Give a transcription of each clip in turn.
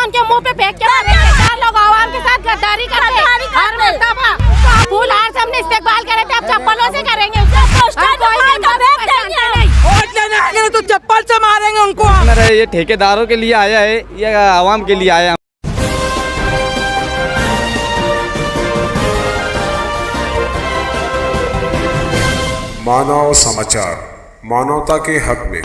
उनके मुंह पे फेंक के मारेंगे। चार लोग आवाम के साथ गद्दारी करते हैं। हर मर्तबा फूल हार से हमने इस्तेकबाल करे थे, अब चप्पलों से करेंगे। तो चप्पल से मारेंगे उनको। ये ठेकेदारों के लिए आया है या आवाम के लिए आया है? मानव समाचार, मानवता के हक में।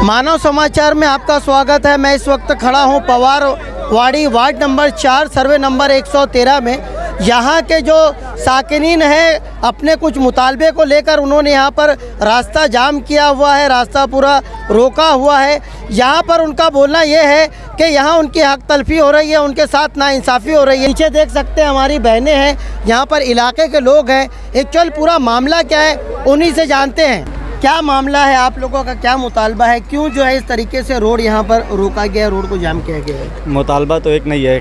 मानव समाचार में आपका स्वागत है। मैं इस वक्त खड़ा हूं पवार वाड़ी वार्ड नंबर 4 सर्वे नंबर 113 में। यहाँ के जो साकिनीन हैं अपने कुछ मुतालबे को लेकर उन्होंने यहाँ पर रास्ता जाम किया हुआ है, रास्ता पूरा रोका हुआ है। यहाँ पर उनका बोलना ये है कि यहाँ उनकी हक तलफी हो रही है, उनके साथ नाइंसाफ़ी हो रही है। नीचे देख सकते हैं हमारी बहनें हैं, यहाँ पर इलाके के लोग हैं। एक्चुअल पूरा मामला क्या है उन्हीं से जानते हैं। क्या मामला है, आप लोगों का क्या मुतालबा है, क्यों जो है इस तरीके से रोड यहाँ पर रोका गया है, रोड को जाम किया गया है? मुतालबा तो एक नहीं है,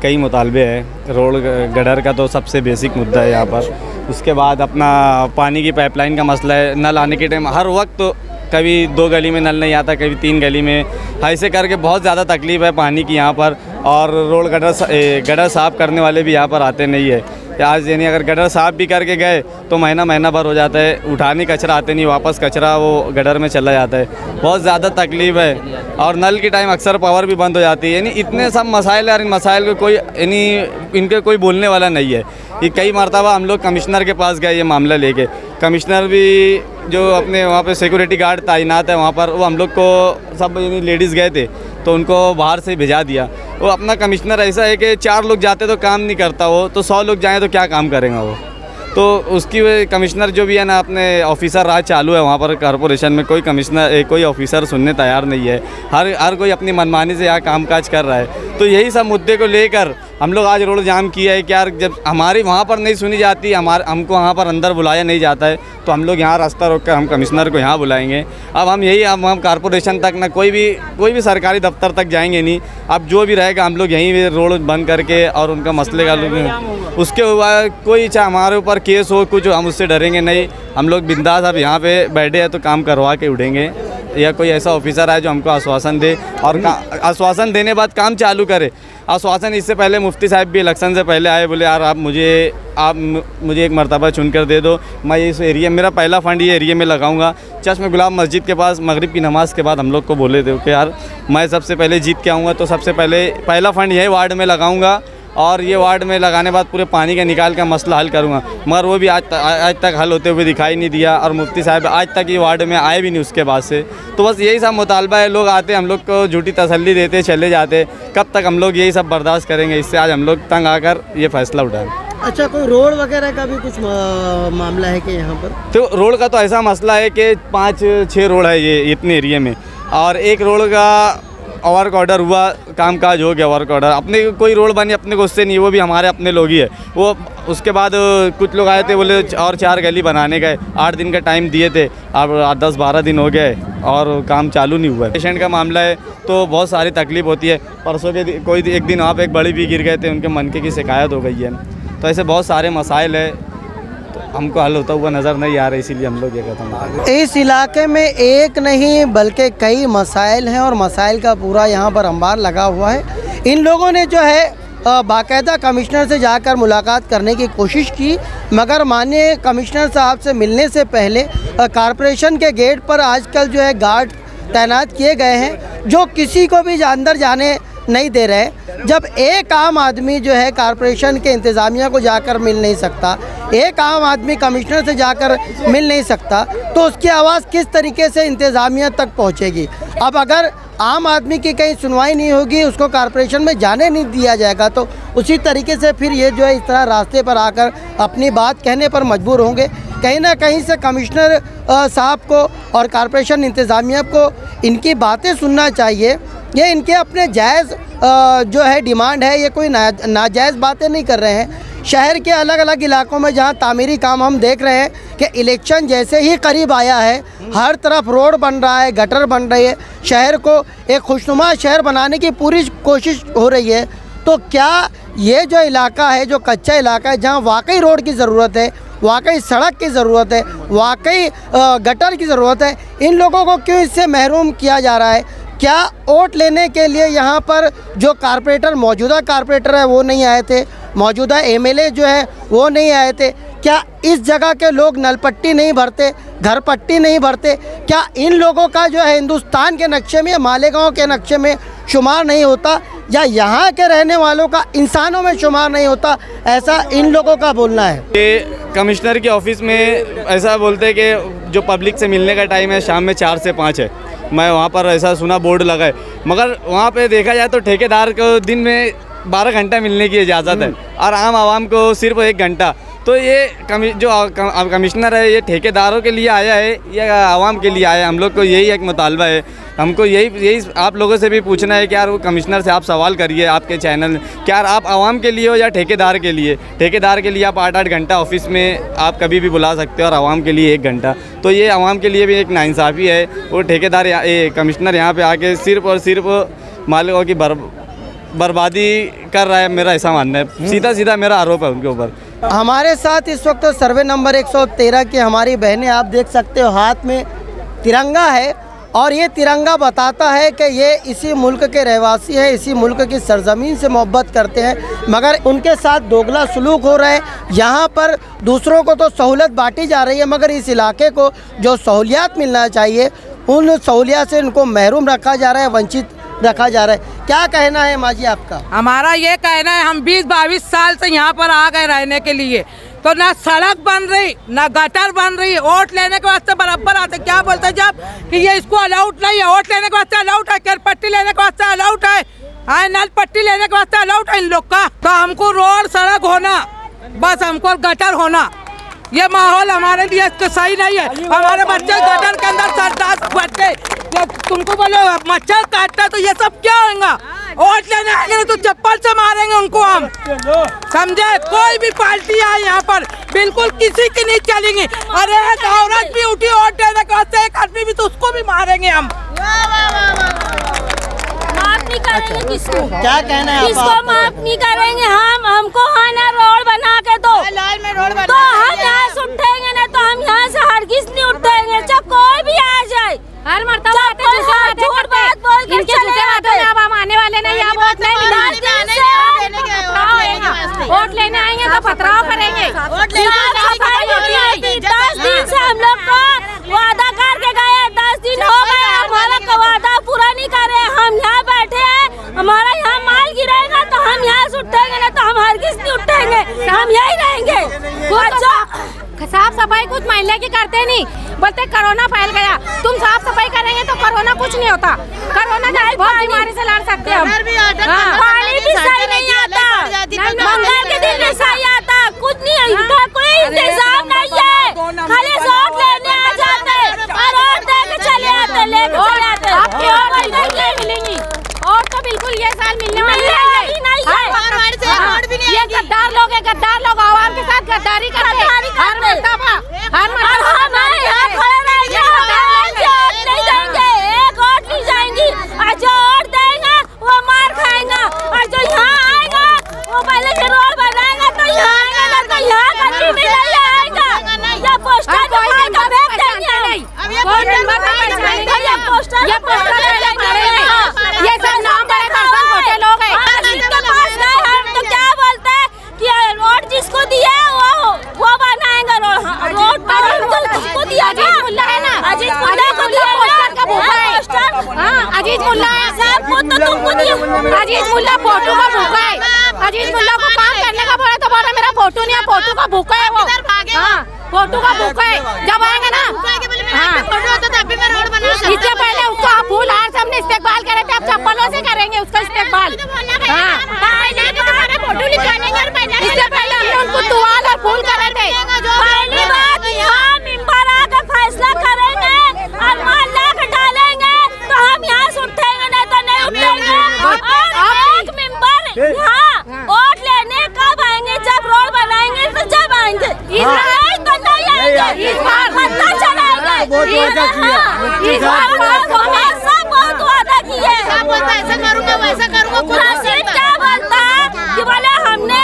कई मुतालबे हैं। रोड गटर का तो सबसे बेसिक मुद्दा है यहाँ पर। उसके बाद अपना पानी की पाइपलाइन का मसला है। नल आने के टाइम हर वक्त तो कभी 2 गली में नल नहीं आता, कभी 3 गली में, ऐसे करके बहुत ज़्यादा तकलीफ़ है पानी की यहाँ पर। और रोड गटर साफ़ करने वाले भी यहाँ पर आते नहीं है। आज यानी अगर गटर साफ़ भी करके गए तो महीना भर हो जाता है, उठाने कचरा आते नहीं, वापस कचरा वो गटर में चला जाता है। बहुत ज़्यादा तकलीफ़ है। और नल की टाइम अक्सर पावर भी बंद हो जाती है। यानी इतने सब मसाइल है और इन मसाइल को कोई इनके कोई बोलने वाला नहीं है। ये कई मरतबा हम लोग कमिश्नर के पास गए ये मामला लेके। कमिश्नर भी जो अपने वहाँ पे सिक्योरिटी गार्ड तैनात है वहाँ पर, वो हम लोग को सब यानी लेडीज़ गए थे तो उनको बाहर से भिजा दिया। वो अपना कमिश्नर ऐसा है कि 4 लोग जाते तो काम नहीं करता वो, तो 100 लोग जाएँ तो क्या काम करेंगे वो। तो उसकी कमिश्नर जो भी है ना, अपने ऑफिसर राज चालू है वहाँ पर कॉरपोरेशन में। कोई ऑफिसर सुनने तैयार नहीं है। हर कोई अपनी मनमानी से यहाँ कामकाज कर रहा है। तो यही सब मुद्दे को लेकर हम लोग आज रोड जाम किया है। क्या जब हमारी वहाँ पर नहीं सुनी जाती, हमको वहाँ पर अंदर बुलाया नहीं जाता है, तो हम लोग यहाँ रास्ता रोक कर हम कमिश्नर को यहाँ बुलाएंगे। अब हम कॉरपोरेशन तक ना कोई भी सरकारी दफ्तर तक जाएंगे नहीं। अब जो भी रहेगा हम लोग यहीं रोड बंद करके और उनका मसले का उसके कोई चाहे हमारे ऊपर केस हो कुछ, हम उससे डरेंगे नहीं। हम लोग बिंदास अब यहाँ पे बैठे हैं तो काम करवा के उड़ेंगे। या कोई ऐसा ऑफिसर आए जो हमको आश्वासन दे और आश्वासन देने बाद काम चालू करे। आश्वासन इससे पहले मुफ्ती साहब भी इलेक्शन से पहले आए, बोले यार आप मुझे एक मरतबा चुन कर दे दो, मैं इस एरिया मेरा पहला फंड ये एरिया में लगाऊंगा। चश्म गुलाब मस्जिद के पास मगरिब की नमाज के बाद हम लोग को बोले थे कि यार मैं सबसे पहले जीत के आऊँगा तो सबसे पहले पहला फंड यही वार्ड में लगाऊँगा और ये वार्ड में लगाने बाद पूरे पानी का निकाल का मसला हल करूँगा। मगर वो भी आज तक हल होते हुए दिखाई नहीं दिया और मुफ्ती साहब आज तक ये वार्ड में आए भी नहीं उसके बाद से। तो बस यही सब मुतालबा है। लोग आते हम लोग को झूठी तसल्ली देते चले जाते, कब तक हम लोग यही सब बर्दाश्त करेंगे? इससे आज हम लोग तंग आकर ये फैसला उठाए। अच्छा, कोई रोड वगैरह का भी कुछ मामला है कि यहाँ पर? तो रोड का तो ऐसा मसला है कि 5-6 रोड है ये इतने एरिए में, और एक रोड का वर्क ऑर्डर हुआ, कामकाज हो गया वर्क ऑर्डर। अपने कोई रोड बनी अपने को उससे नहीं, वो भी हमारे अपने लोग ही है। वो उसके बाद कुछ लोग आए थे बोले और 4 गली बनाने गए, 8 दिन का टाइम दिए थे, अब 10-12 दिन हो गए और काम चालू नहीं हुआ है। पेशेंट का मामला है तो बहुत सारी तकलीफ़ होती है। परसों के एक दिन वहाँ पे एक बड़ी भी गिर गए थे, उनके मनके की शिकायत हो गई है। तो ऐसे बहुत सारे मसाइल है, तो हमको हल होता हुआ नज़र नहीं आ रहा, इसीलिए हम लोग ये कहते हैं। इस इलाके में एक नहीं बल्कि कई मसाइल हैं और मसाइल का पूरा यहाँ पर अंबार लगा हुआ है। इन लोगों ने जो है बाकायदा कमिश्नर से जाकर मुलाकात करने की कोशिश की, मगर माननीय कमिश्नर साहब से मिलने से पहले कॉरपोरेशन के गेट पर आजकल जो है गार्ड तैनात किए गए हैं जो किसी को भी अंदर जाने नहीं दे रहे। जब एक आम आदमी जो है कॉरपोरेशन के इंतज़ामिया को जाकर मिल नहीं सकता, एक आम आदमी कमिश्नर से जाकर मिल नहीं सकता, तो उसकी आवाज़ किस तरीके से इंतज़ामिया तक पहुंचेगी? अब अगर आम आदमी की कहीं सुनवाई नहीं होगी, उसको कॉरपोरेशन में जाने नहीं दिया जाएगा, तो उसी तरीके से फिर ये जो है इस तरह रास्ते पर आकर अपनी बात कहने पर मजबूर होंगे। कहीं ना कहीं से कमिश्नर साहब को और कॉरपोरेशन इंतज़ामिया को इनकी बातें सुनना चाहिए। ये इनके अपने जायज़ जो है डिमांड है, ये कोई नाजायज़ बातें नहीं कर रहे हैं। शहर के अलग अलग इलाकों में जहां तामीरी काम हम देख रहे हैं कि इलेक्शन जैसे ही करीब आया है, हर तरफ रोड बन रहा है, गटर बन रही है, शहर को एक खुशनुमा शहर बनाने की पूरी कोशिश हो रही है। तो क्या ये जो इलाका है, जो कच्चा इलाका है, जहाँ वाकई रोड की ज़रूरत है, वाकई सड़क की ज़रूरत है, वाकई गटर की ज़रूरत है, इन लोगों को क्यों इससे महरूम किया जा रहा है? क्या वोट लेने के लिए यहाँ पर जो कारपोरेटर, मौजूदा कारपोरेटर है वो नहीं आए थे, मौजूदा एमएलए जो है वो नहीं आए थे? क्या इस जगह के लोग नल पट्टी नहीं भरते, घर पट्टी नहीं भरते? क्या इन लोगों का जो है हिंदुस्तान के नक्शे में, मालेगांव के नक्शे में शुमार नहीं होता, या यहाँ के रहने वालों का इंसानों में शुमार नहीं होता? ऐसा इन लोगों का बोलना है। ये कमिश्नर के ऑफिस में ऐसा बोलते हैं कि जो पब्लिक से मिलने का टाइम है शाम में 4 से 5 है। मैं वहाँ पर ऐसा सुना बोर्ड लगा है, मगर वहाँ पे देखा जाए तो ठेकेदार को दिन में 12 घंटा मिलने की इजाज़त है और आम आवाम को सिर्फ 1 घंटा। तो ये कमिश्नर है, ये ठेकेदारों के लिए आया है या आवाम के लिए आया है? हम लोग को यही एक मुतालबा है। हमको यही आप लोगों से भी पूछना है कि यार वो कमिश्नर से आप सवाल करिए आपके चैनल, क्या आप आवाम के लिए हो या ठेकेदार के लिए? ठेकेदार के लिए आप 8-8 घंटा ऑफिस में आप कभी भी बुला सकते हो और आवाम के लिए 1 घंटा। तो ये आवाम के लिए भी एक नाइंसाफ़ी है। वो ठेकेदार कमिश्नर यहाँ पे आके सिर्फ और सिर्फ मालिकों की बर्बादी कर रहा है, मेरा ऐसा मानना है। सीधा मेरा आरोप है उनके ऊपर। हमारे साथ इस वक्त सर्वे नंबर 113 की हमारी बहनें, आप देख सकते हो हाथ में तिरंगा है, और ये तिरंगा बताता है कि ये इसी मुल्क के रहवासी हैं, इसी मुल्क की सरजमीन से मोहब्बत करते हैं, मगर उनके साथ दोगला सलूक हो रहा है। यहाँ पर दूसरों को तो सहूलत बांटी जा रही है, मगर इस इलाके को जो सहूलियात मिलना चाहिए उन सहूलियात से इनको महरूम रखा जा रहा है, वंचित रखा जा रहा है। क्या कहना है माँ जी आपका? हमारा ये कहना है, हम 20-22 साल से यहाँ पर आ गए रहने के लिए, तो ना सड़क बन रही, ना गटर बन रही। वोट लेने के वास्ते बराबर आते, क्या बोलते हैं जब कि ये इसको अलाउड नहीं है, वोट लेने के वास्ते अलाउड है, केयर पट्टी लेने के वास्ते अलाउड है, नल पट्टी लेने के वास्ते अलाउड है इन लोग का। तो हमको रोड सड़क होना, बस हमको गटर होना, ये माहौल हमारे लिए सही नहीं है। हमारे बच्चे गटर के अंदर सरदार बच्चे, तुमको बोलो मच्छर काटता तो ये सब क्या होगा? वोट लेने आएंगे तो चप्पल से मारेंगे उनको हम, समझे? कोई भी पार्टी आए यहाँ पर बिल्कुल किसी की नहीं चलेंगी। अरे एक औरत भी उठी वोट देने के वास्ते, एक आदमी भी, तो उसको भी मारेंगे हम। माफ नहीं करेंगे किसको? क्या कहना है किसको माफ नहीं करेंगे हम? हमको ना रोड बना के दो, तो हम यहाँ से उठेंगे, ना तो हम यहाँ से हरगिज नहीं उठेंगे, चाहे कोई भी आ जाए। हर मर्तबा झूठ बात बोल के झूठे बातों में अब हम आने वाले नहीं, यहाँ वोट नहीं मिलेगा। वोट लेने आएंगे तो पथराव करेंगे। 10 दिन से हम लोग को वादा करके गए, 10 दिन हो गए, हमारा वादा पूरा नहीं करे। हम यहाँ बैठे हैं, हमारा यहाँ माल गिरेगा तो हम यहाँ से उठेंगे, ना तो हम हरगिज नहीं उठेंगे, हम यही रहेंगे। साफ सफाई कुछ महीने की करते नहीं, बोलते कोरोना फैल गया। तुम साफ सफाई करेंगे तो कोरोना कुछ नहीं होता। कोरोना बहुत बीमारी से लड़ सकते हैं हम। पानी भी सही नहीं आता, मंगल के दिन भी सही आता, कुछ नहीं, इनका कोई इंतजाम नहीं है। खाली वोट लेने आ जाते और वोट दे के चले आते, लेके चले आते। आपकी वोट नहीं मिलेंगी, और तो बिल्कुल ये साल मिलने वाली नहीं है। ये गद्दार लोग है, गद्दार लोग आवाम के साथ गद्दारी करते हैं। हर मर्तबा हम यहाँ खड़े रहेंगे, वोट नहीं देंगे, एक वोट नहीं जाएंगी, और जो वोट देंगे वो मार खाएगा, और जो यहाँ आएगा वो पहले से रोड बनाएगा तो यहाँ आएगा, ना तो यहाँ गली में नहीं आएगा। ये पोस्टर दिखाएगा, फेंक देंगे ये सब नाम बड़े दर्शन खोटे लोग हैं। इसके पास गए हम तो क्या बोलते हैं कि रोड जिसको दिया वो बनाएंगे रोड पर, उसको दिया अजीज मुल्ला है ना, अजीज मुल्ला को दिया, पोस्टर का भूखा है। हाँ, अजीज मुल्ला है, सबको तो तुमको दिया। अजीज मुल्ला फोटो का भूखा है। अजीज मुल्ला को काम करने का बोला तो बोला मेरा फोटो नहीं है, फोटो का भूखा है वो। हाँ, फोटो का भूखा है। जब आएंगे ना, इससे पहले उसको फूल हार से हमने इस्तेकबाल करे थे, अब चप्पलों से करेंगे उसका इस्तेकबाल। इससे पहले हमने उनको तुवाल और फूल करे थे। पहली बात, यहाँ मिंबर आकर फैसला करेंगे और मोहल्ला के डालेंगे तो हम यहाँ से उठेंगे, नहीं तो नहीं उठेंगे। और एक मिंबर यहाँ वोट लेने कब आएंगे? जब रोड इस बार पता चलाएंगे। इस बार बहुत वादा किए। ऐसा करूँगा वैसा करूँगा, पूरा क्या बोलता कि बोले हमने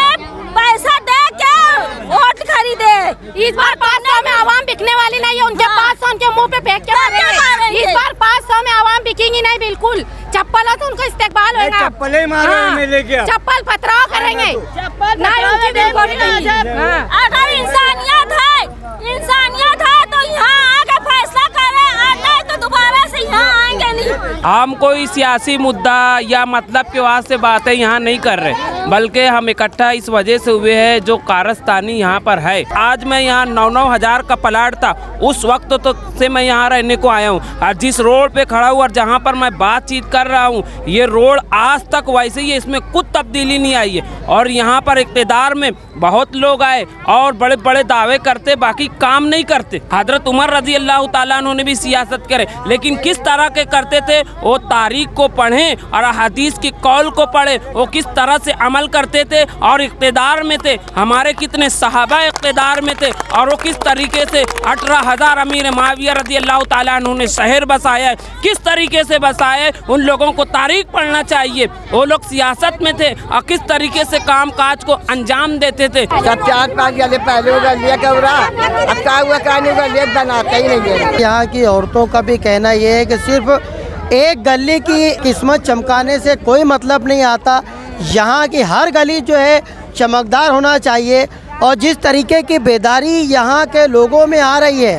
पैसा दे के वोट खरीदे। इस बार 500 में आवाम बिकने वाली नहीं है, उनके 500 उनके मुंह पे फेंक के मारेंगे। इस बार 500 में आवाम बिकेंगी नहीं बिल्कुल। चप्पल है तो उनको इस्तेमाल होगा, चप्पल ही मारो लेके चप्पल पथराव करेंगे नहीं उनकी बिल्कुल नहीं। अगर इंसानियत है तो यहाँ आके फैसला करे, और नहीं तो दोबारा से यहाँ आएंगे नहीं। हम कोई सियासी मुद्दा या मतलब के वास्ते बातें यहाँ नहीं कर रहे, बल्कि हम इकट्ठा इस वजह से हुए हैं जो कारस्तानी यहाँ पर है। आज मैं यहाँ 9-9 हज़ार का प्लाट था, उस वक्त तो से मैं यहाँ रहने को आया हूँ। और जिस रोड पे खड़ा हूँ और जहाँ पर मैं बातचीत कर रहा हूँ, ये रोड आज तक वैसे ही है, इसमें कुछ तब्दीली नहीं आई है। और यहाँ पर इक़्तिदार में बहुत लोग आए और बड़े बड़े दावे करते, बाकी काम नहीं करते। हज़रत उमर रज़ी अल्लाह ताला अन्हु ने भी सियासत करे, लेकिन किस तरह के करते थे, वो तारीख को पढ़ें और हदीस की कौल को पढ़े, वो किस तरह से अमल करते थे और इक़्तिदार में थे। हमारे कितने सहाबा इक़्तिदार में थे और वो किस तरीके से 18,000 अमीर मुआविया रज़ी अल्लाह ताला अन्हु ने शहर बसाया, किस तरीके से बसाए, उन लोगों को तारीख पढ़ना चाहिए। वो लोग सियासत में थे और किस तरीके से काम काज को अंजाम देते थे। यहाँ की औरतों का भी कहना ये है कि सिर्फ एक गली की किस्मत चमकाने से कोई मतलब नहीं आता। यहाँ की हर गली जो है चमकदार होना चाहिए। और जिस तरीके की बेदारी यहाँ के लोगों में आ रही है,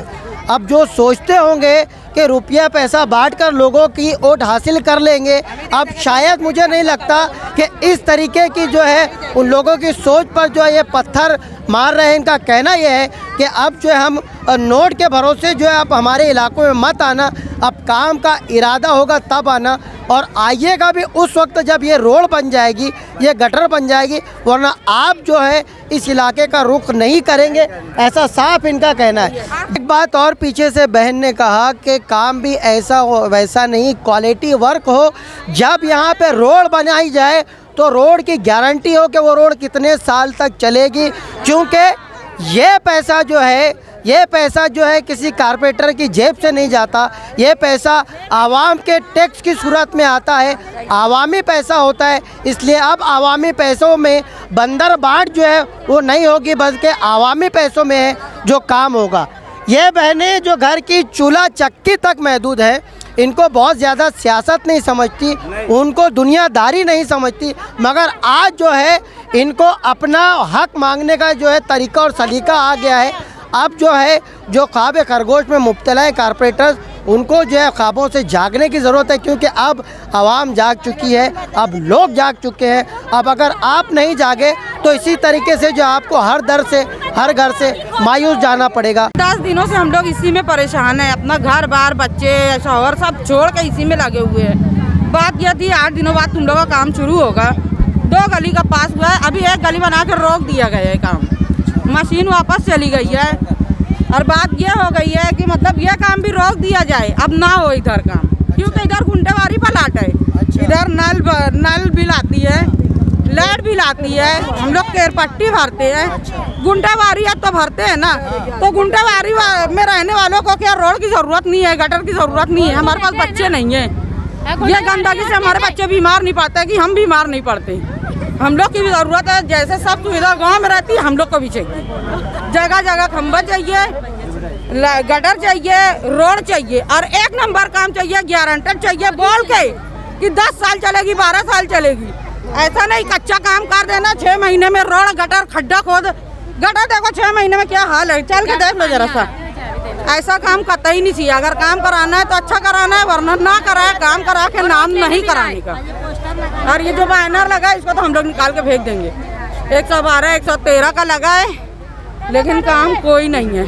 अब जो सोचते होंगे कि रुपया पैसा बांटकर लोगों की वोट हासिल कर लेंगे, अब शायद मुझे नहीं लगता कि इस तरीके की जो है उन लोगों की सोच पर जो है ये पत्थर मार रहे हैं। इनका कहना यह है कि अब जो है हम नोट के भरोसे जो है आप हमारे इलाकों में मत आना, अब काम का इरादा होगा तब आना। और आइएगा भी उस वक्त जब ये रोड बन जाएगी, ये गटर बन जाएगी, वरना आप जो है इस इलाके का रुख नहीं करेंगे, ऐसा साफ इनका कहना है। एक बात और पीछे से बहन ने कहा कि काम भी ऐसा हो वैसा नहीं, क्वालिटी वर्क हो। जब यहाँ पे रोड बनाई जाए तो रोड की गारंटी हो कि वो रोड कितने साल तक चलेगी, क्योंकि ये पैसा जो है किसी कारपोरेटर की जेब से नहीं जाता। ये पैसा आवाम के टैक्स की सूरत में आता है, आवामी पैसा होता है। इसलिए अब आवामी पैसों में बंदर बाट जो है वो नहीं होगी, बल्कि आवामी पैसों में है जो काम होगा। ये बहनें जो घर की चूल्हा चक्की तक महदूद है, इनको बहुत ज़्यादा सियासत नहीं समझती, उनको दुनियादारी नहीं समझती, मगर आज जो है इनको अपना हक मांगने का जो है तरीका और सलीका आ गया है। अब जो है जो ख्वाब खरगोश में मुब्तला है कारपोरेटर्स, उनको जो है ख्वाबों से जागने की ज़रूरत है, क्योंकि अब आवाम जाग चुकी है, अब लोग जाग चुके हैं। अब अगर आप नहीं जागे तो इसी तरीके से जो आपको हर घर से मायूस जाना पड़ेगा। 10 दिनों से हम लोग इसी में परेशान हैं, अपना घर बार बच्चे शौहर सब छोड़ के इसी में लगे हुए हैं। बात यह थी 8 दिनों बाद तुम लोग का काम शुरू होगा, 2 गली का पास हुआ है, अभी एक गली बना कर रोक दिया गया है काम, मशीन वापस चली गई है। और बात यह हो गई है कि मतलब यह काम भी रोक दिया जाए, अब ना हो इधर काम, क्योंकि इधर गुंडेवारी प्लाट है। इधर नल बिल आती है, लाइट बिल आती है, हम लोग केर पट्टी भरते हैं, गुंडेवारी अब तो भरते हैं ना। तो गुंडेवारी में रहने वालों को क्या रोड की ज़रूरत नहीं है, गटर की ज़रूरत नहीं है, हमारे पास बच्चे नहीं हैं। ये गंदगी से हमारे बच्चे बीमार नहीं पड़ते कि हम बीमार नहीं पड़ते। हम लोग की भी ज़रूरत है, जैसे सब सुविधा गांव में रहती है हम लोग को भी चाहिए। जगह जगह खंभा चाहिए, गटर चाहिए, रोड चाहिए, और 1 नंबर काम चाहिए, गारंटेड चाहिए, बोल के कि 10 साल चलेगी, 12 साल चलेगी। ऐसा नहीं कच्चा काम कर देना, 6 महीने में रोड गटर खड्डा खोद, गटर देखो 6 महीने में क्या हाल है, चल के देख लो जरा सा। ऐसा काम कतई नहीं चाहिए। अगर काम कराना है तो अच्छा कराना है, वरना ना कराए, काम करा के नाम नहीं कराने का। और ये जो बैनर लगा है इसको तो हम लोग निकाल के फेंक देंगे। 112 113 का लगा है, लेकिन काम कोई नहीं है।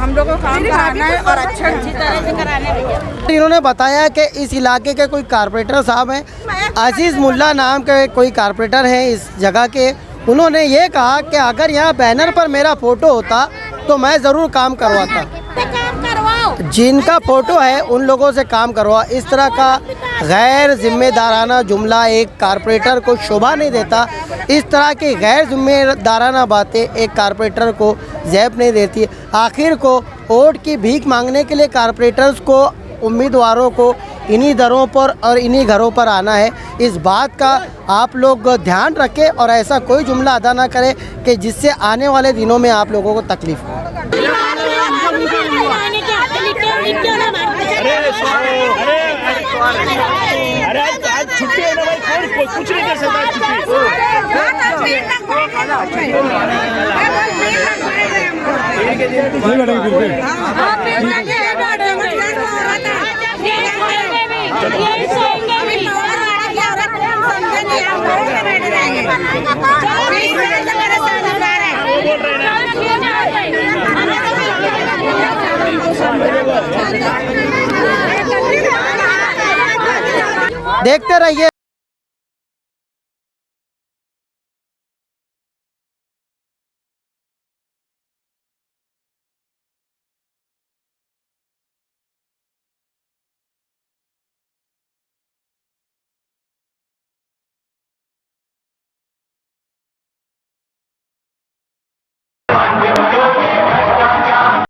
हम लोग को काम कराना है और अच्छी तरह से कराना है। इन्होंने बताया कि इस इलाके के कोई कारपोरेटर साहब हैं, अजीज़ मुल्ला नाम के कोई कारपोरेटर हैं इस जगह के। उन्होंने ये कहा कि अगर यहाँ बैनर पर मेरा फ़ोटो होता तो मैं ज़रूर काम करवाता। जिनका फ़ोटो है उन लोगों से काम करवा। इस तरह का गैर जिम्मेदाराना जुमला एक कारपोरेटर को शोभा नहीं देता। इस तरह की गैर जिम्मेदाराना बातें एक कारपोरेटर को ज़ैब नहीं देती। आखिर को वोट की भीख मांगने के लिए कारपोरेटर्स को, उम्मीदवारों को इन्हीं दरों पर और इन्हीं घरों पर आना है। इस बात का आप लोग ध्यान रखें और ऐसा कोई जुमला अदा ना करें कि जिससे आने वाले दिनों में आप लोगों को तकलीफ हो। छुट्टी है ना भाई, कुछ नहीं कर सकता। देखते रहिए।